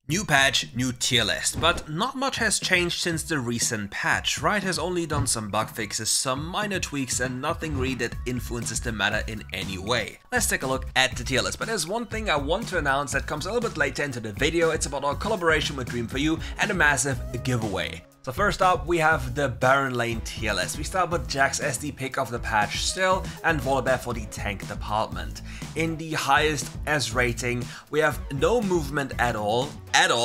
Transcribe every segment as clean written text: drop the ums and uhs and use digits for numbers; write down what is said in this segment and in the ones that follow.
New patch, new tier list, but not much has changed since the recent patch. Riot has only done some bug fixes, some minor tweaks, and nothing really that influences the meta in any way. Let's take a look at the tier list, but there's one thing I want to announce that comes a little bit later into the video. It's about our collaboration with Dream for You and a massive giveaway. So first up, we have the Baron Lane tier list. We start with Jax as the pick of the patch still, and Volibear for the tank department. In the highest S rating, we have no movement at all,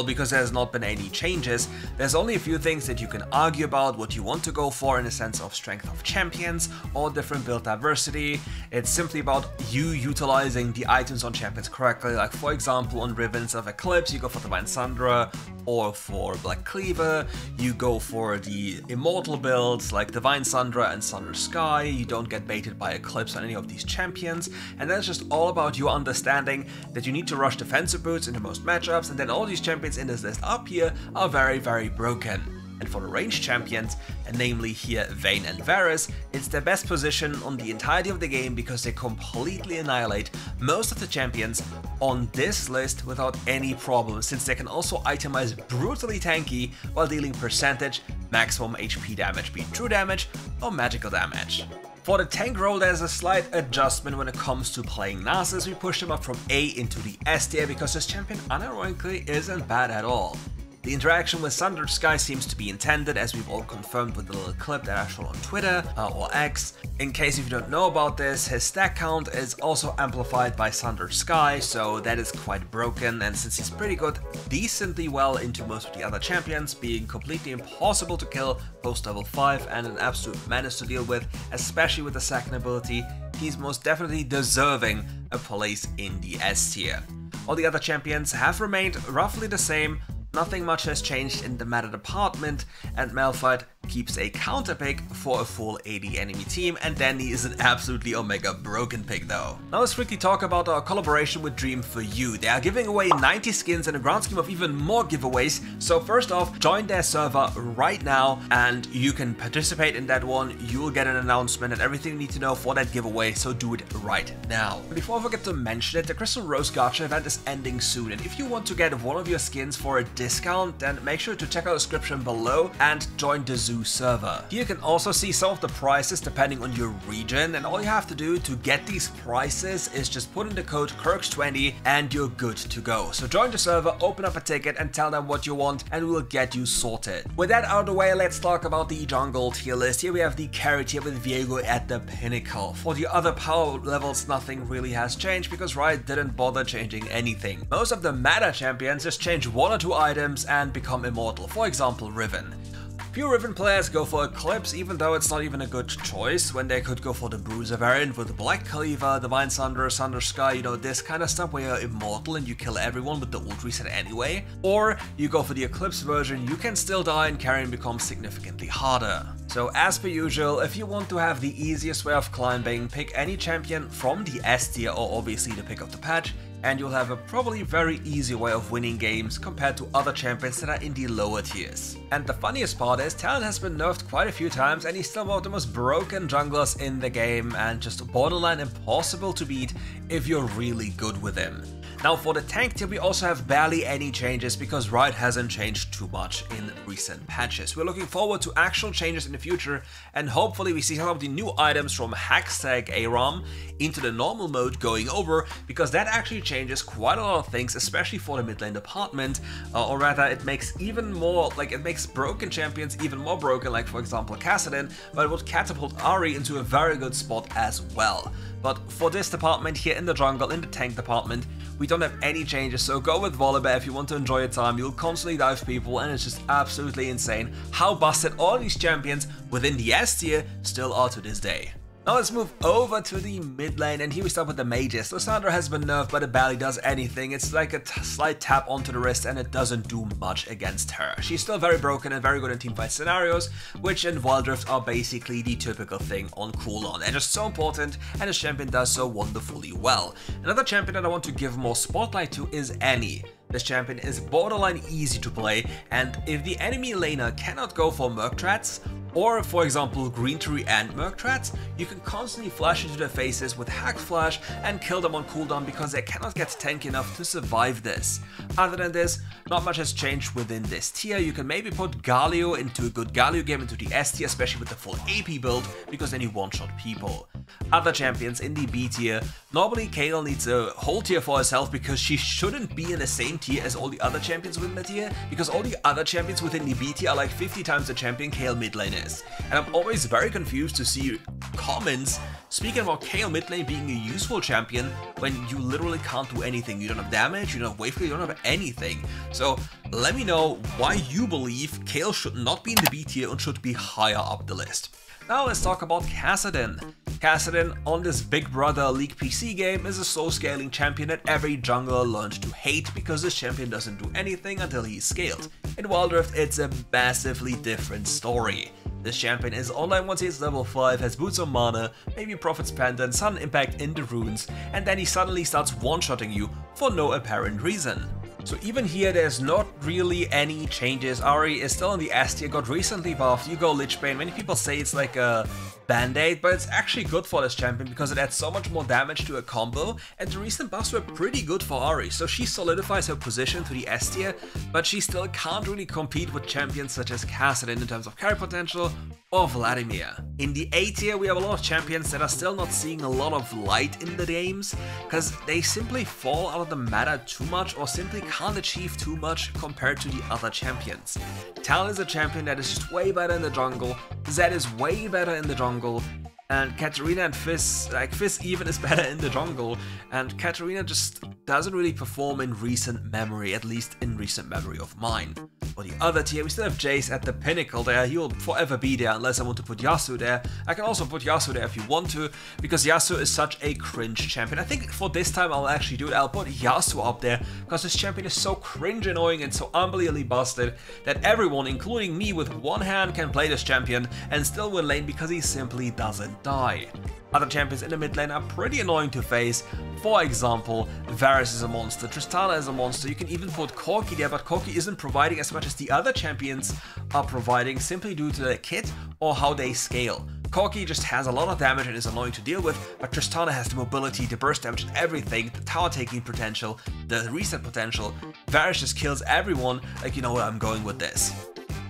because there's not been any changes. There's only a few things that you can argue about what you want to go for in the sense of strength of champions or different build diversity. It's simply about you utilizing the items on champions correctly, like for example on Rivens of Eclipse, you go for Divine Sundra, or for Black Cleaver, you go for the immortal builds like Divine Sundra and Sunder Sky. You don't get baited by Eclipse on any of these champions, and that's just all about you understanding that you need to rush defensive boots into most matchups, and then all these champions in this list up here are very broken. And for the ranged champions, and namely here Vayne and Varus, it's their best position on the entirety of the game because they completely annihilate most of the champions on this list without any problem, since they can also itemize brutally tanky while dealing percentage, maximum HP damage, be it true damage or magical damage. For the tank role, there's a slight adjustment when it comes to playing Nasus. We pushed him up from A into the S tier because this champion unironically isn't bad at all. The interaction with Sunder Sky seems to be intended, as we've all confirmed with the little clip that I showed on Twitter or X. In case if you don't know about this, his stack count is also amplified by Sunder Sky, so that is quite broken, and since he's pretty good, decently well into most of the other champions, being completely impossible to kill post level 5 and an absolute menace to deal with, especially with the second ability, he's most definitely deserving a place in the S tier. All the other champions have remained roughly the same. Nothing much has changed in the meta department, and Malphite keeps a counter pick for a full AD enemy team, and Danny is an absolutely omega broken pick though. Now let's quickly talk about our collaboration with Dream for You. They are giving away 90 skins in a grand scheme of even more giveaways, so first off, join their server right now and you can participate in that one. You will get an announcement and everything you need to know for that giveaway, so do it right now. Before I forget to mention it, the Crystal Rose Gacha event is ending soon, and if you want to get one of your skins for a discount, then make sure to check out the description below and join the Zoo server. Here you can also see some of the prices depending on your region, and all you have to do to get these prices is just put in the code KIRKS20 and you're good to go. So join the server, open up a ticket and tell them what you want, and we'll get you sorted. With that out of the way, let's talk about the jungle tier list. Here we have the carry tier with Viego at the pinnacle. For the other power levels, nothing really has changed because Riot didn't bother changing anything. Most of the meta champions just change one or two items and become immortal, for example Riven. Few Riven players go for Eclipse, even though it's not even a good choice, when they could go for the Bruiser variant with Black Cleaver, Divine Sundra, Sunder Sky, you know, this kind of stuff where you're immortal and you kill everyone with the ult reset anyway. Or you go for the Eclipse version, you can still die and carry and become significantly harder. So as per usual, if you want to have the easiest way of climbing, pick any champion from the S tier or obviously the pick of the patch, and you'll have a probably very easy way of winning games compared to other champions that are in the lower tiers. And the funniest part is, Talon has been nerfed quite a few times and he's still one of the most broken junglers in the game and just borderline impossible to beat if you're really good with him. Now for the tank tier, we also have barely any changes because Riot hasn't changed too much in recent patches. We're looking forward to actual changes in the future, and hopefully we see some of the new items from Hextag ARAM into the normal mode going over, because that actually changes quite a lot of things, especially for the mid lane department, or rather it makes even more, like it makes broken champions even more broken, like for example Kassadin, but it would catapult Ahri into a very good spot as well. But for this department here in the jungle, in the tank department, we don't have any changes, so go with Volibear if you want to enjoy your time. You'll constantly dive people, and it's just absolutely insane how busted all these champions within the S tier still are to this day. Now let's move over to the mid lane, and here we start with the mages. Lysandra has been nerfed, but it barely does anything. It's like a slight tap onto the wrist and it doesn't do much against her. She's still very broken and very good in teamfight scenarios, which in WildRift are basically the typical thing on cooldown. And just so important, and this champion does so wonderfully well. Another champion that I want to give more spotlight to is Annie. This champion is borderline easy to play, and if the enemy laner cannot go for Merc Trats, Or, for example, Green Tree and Murktrats, you can constantly flash into their faces with Hack Flash and kill them on cooldown because they cannot get tanky enough to survive this. Other than this, not much has changed within this tier. You can maybe put Galio into a good Galio game into the S tier, especially with the full AP build, because then you one-shot people. Other champions in the B tier, normally Kayle needs a whole tier for herself because she shouldn't be in the same tier as all the other champions within the tier, because all the other champions within the B tier are like 50 times the champion Kayle mid lane is. And I'm always very confused to see comments speaking about Kayle mid lane being a useful champion when you literally can't do anything. You don't have damage, you don't have wave clear, you don't have anything. So let me know why you believe Kayle should not be in the B tier and should be higher up the list. Now let's talk about Kassadin. Kassadin on this Big Brother League PC game is a slow scaling champion that every jungler learned to hate because this champion doesn't do anything until he's scaled. In WildRift it's a massively different story. This champion is online once he's level 5, has boots on mana, maybe Prophet's Pendant, sudden impact in the runes, and then he suddenly starts one-shotting you for no apparent reason. So even here there's not really any changes. Ahri is still in the S tier, got recently buffed. You go Lichbane, many people say it's like a band-aid, but it's actually good for this champion because it adds so much more damage to a combo, and the recent buffs were pretty good for Ahri, so she solidifies her position to the S tier, but she still can't really compete with champions such as Kassadin in terms of carry potential or Vladimir. In the A tier we have a lot of champions that are still not seeing a lot of light in the games, because they simply fall out of the meta too much or simply can't achieve too much compared to the other champions. Tal is a champion that is just way better in the jungle, Zed is way better in the jungle, and Katarina and Fizz, like Fizz even is better in the jungle, and Katarina just doesn't really perform in recent memory, at least in recent memory of mine. For the other tier, we still have Jace at the pinnacle there. He'll forever be there unless I want to put Yasuo there. I can also put Yasuo there if you want to, because Yasuo is such a cringe champion. I think for this time I'll actually do it. I'll put Yasuo up there, because this champion is so cringe annoying and so unbelievably busted that everyone, including me with one hand, can play this champion and still win lane because he simply doesn't die. Other champions in the mid lane are pretty annoying to face. For example, Varus is a monster, Tristana is a monster, you can even put Corki there, but Corki isn't providing as much as the other champions are providing simply due to their kit or how they scale. Corki just has a lot of damage and is annoying to deal with, but Tristana has the mobility, the burst damage, everything, the tower taking potential, the reset potential. Varus just kills everyone, like you know where I'm going with this.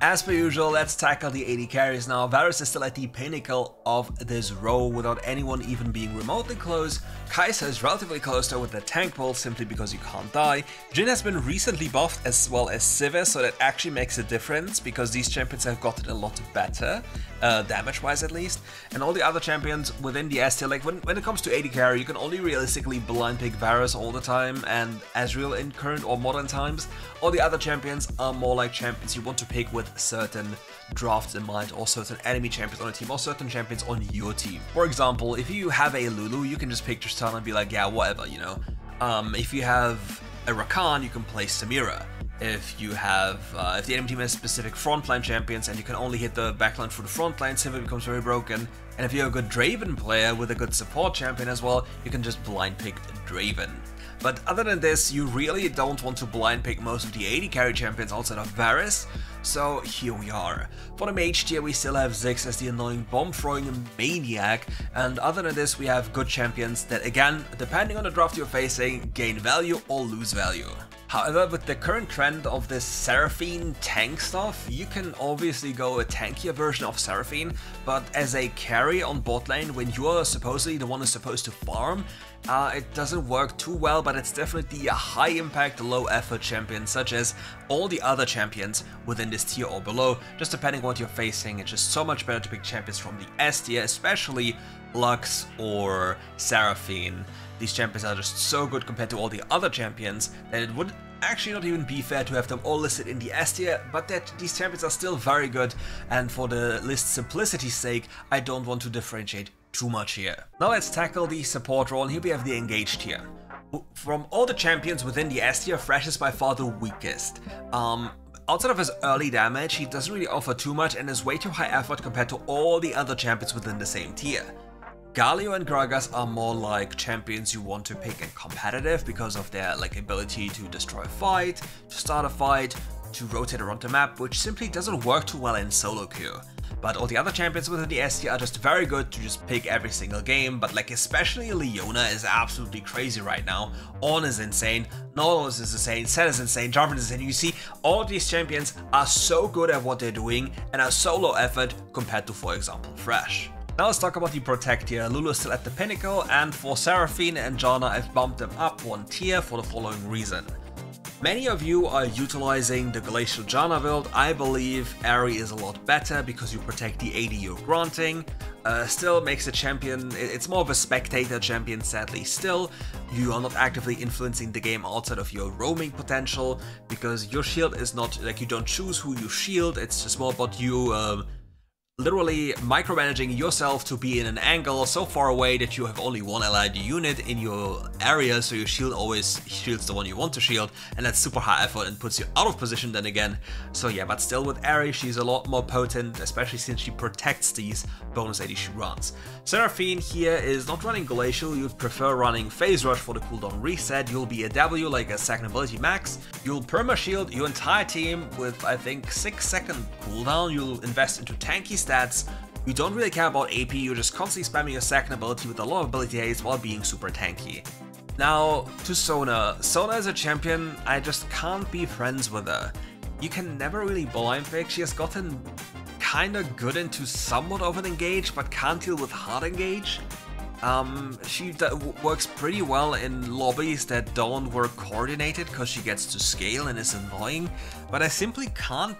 As per usual, let's tackle the AD carries now. Varus is still at the pinnacle of this row without anyone even being remotely close. Kai'Sa is relatively close though with the tank pull simply because you can't die. Jhin has been recently buffed as well as Sivir, so that actually makes a difference because these champions have gotten a lot better, damage-wise at least. And all the other champions within the S tier, like when it comes to AD carry, you can only realistically blind pick Varus all the time and Ezreal in current or modern times. All the other champions are more like champions you want to pick with certain drafts in mind, or certain enemy champions on a team, or certain champions on your team. For example, if you have a Lulu, you can just pick Tristana and be like, yeah, whatever, you know. If you have a Rakan, you can play Samira. If you have, if the enemy team has specific frontline champions and you can only hit the backline through the frontline, Sivir becomes very broken. And if you're a good Draven player with a good support champion as well, you can just blind pick Draven. But other than this, you really don't want to blind pick most of the AD carry champions outside of Varus, so here we are. For the mage tier we still have Ziggs as the annoying bomb throwing maniac, and other than this we have good champions that again, depending on the draft you're facing, gain value or lose value. However, with the current trend of this Seraphine tank stuff, you can obviously go a tankier version of Seraphine, but as a carry on bot lane, when you are supposedly the one who's supposed to farm, it doesn't work too well, but it's definitely a high impact, low effort champion, such as all the other champions within this tier or below. Just depending on what you're facing, it's just so much better to pick champions from the S tier, especially Lux or Seraphine. These champions are just so good compared to all the other champions that it would actually not even be fair to have them all listed in the S tier, but that these champions are still very good, and for the list simplicity's sake, I don't want to differentiate too much here. Now let's tackle the support role, and here we have the engaged tier. From all the champions within the S tier, Thresh is by far the weakest. Outside of his early damage, he doesn't really offer too much and is way too high effort compared to all the other champions within the same tier. Galio and Gragas are more like champions you want to pick in competitive because of their ability to destroy a fight, to start a fight, to rotate around the map, which simply doesn't work too well in solo queue. But all the other champions within the S tier are just very good to just pick every single game, but like especially Leona is absolutely crazy right now. Ornn is insane, Nautilus is insane, Set is insane, Jarvan is insane. You see, all of these champions are so good at what they're doing and are so low effort compared to, for example, Thresh. Now let's talk about the Protect tier. Lulu is still at the pinnacle, and for Seraphine and Janna I've bumped them up one tier for the following reason. Many of you are utilizing the Glacial Janna build. I believe Ahri is a lot better because you protect the AD you're granting. Still makes the champion, it's more of a spectator champion sadly still. You are not actively influencing the game outside of your roaming potential because your shield is not, like you don't choose who you shield, it's just more about you literally micromanaging yourself to be in an angle so far away that you have only one allied unit in your area, so your shield always shields the one you want to shield, and that's super high effort and puts you out of position then again. So yeah, but still with Ahri, she's a lot more potent, especially since she protects these bonus AD she runs. Seraphine here is not running Glacial, you'd prefer running Phase Rush for the cooldown reset. You'll be a W like a second ability max. You'll perma shield your entire team with I think 6-second cooldown. You'll invest into tanky stats. You don't really care about AP, you're just constantly spamming your second ability with a lot of ability haste while being super tanky. Now to Sona. Sona is a champion, I just can't be friends with her. You can never really blind pick. She has gotten kinda good into somewhat of an engage, but can't deal with hard engage. She works pretty well in lobbies that don't work coordinated because she gets to scale and is annoying, but I simply can't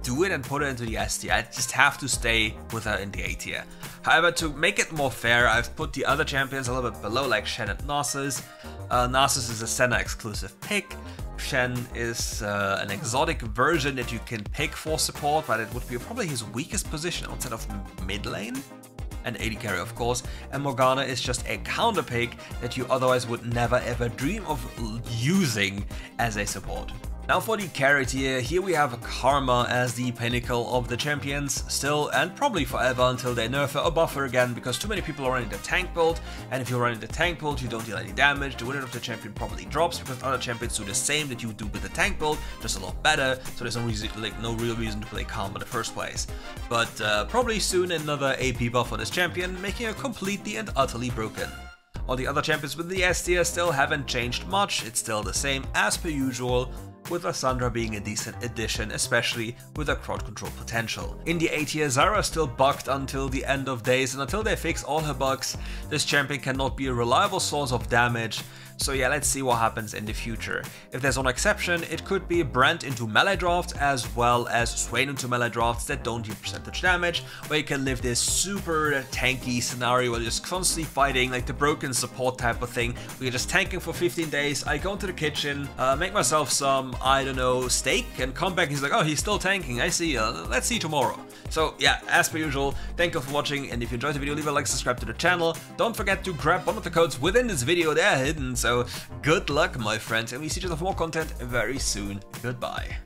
do it and put it into the S tier. I just have to stay with her in the A tier. However, to make it more fair, I've put the other champions a little bit below, like Shen and Narcissus. Narcissus is a Senna exclusive pick. Shen is an exotic version that you can pick for support, but it would be probably his weakest position outside of mid lane. And AD carry of course, and Morgana is just a counter pick that you otherwise would never ever dream of using as a support. Now for the carry tier, here we have Karma as the pinnacle of the champions, still and probably forever until they nerf her or buff her again, because too many people are running the tank build, and if you're running the tank build you don't deal any damage, the winner of the champion probably drops because other champions do the same that you do with the tank build, just a lot better, so there's no reason, like no real reason to play Karma in the first place. But probably soon another AP buff on this champion, making her completely and utterly broken. All the other champions with the S tier still haven't changed much, it's still the same as per usual, with Lissandra being a decent addition, especially with her crowd control potential. In the A tier, Zyra is still bugged until the end of days, and until they fix all her bugs, this champion cannot be a reliable source of damage. So yeah, let's see what happens in the future. If there's one exception, it could be Brand into melee drafts as well as Swain into melee drafts that don't do percentage damage, where you can live this super tanky scenario where you're just constantly fighting, like the broken support type of thing, where you're just tanking for 15 days, I go into the kitchen, make myself some, I don't know, steak, and come back, he's like, oh, he's still tanking, I see, let's see tomorrow. So yeah, as per usual, thank you for watching, and if you enjoyed the video, leave a like, subscribe to the channel. Don't forget to grab one of the codes within this video, they're hidden, so good luck my friends, and we see each other for more content very soon. Goodbye.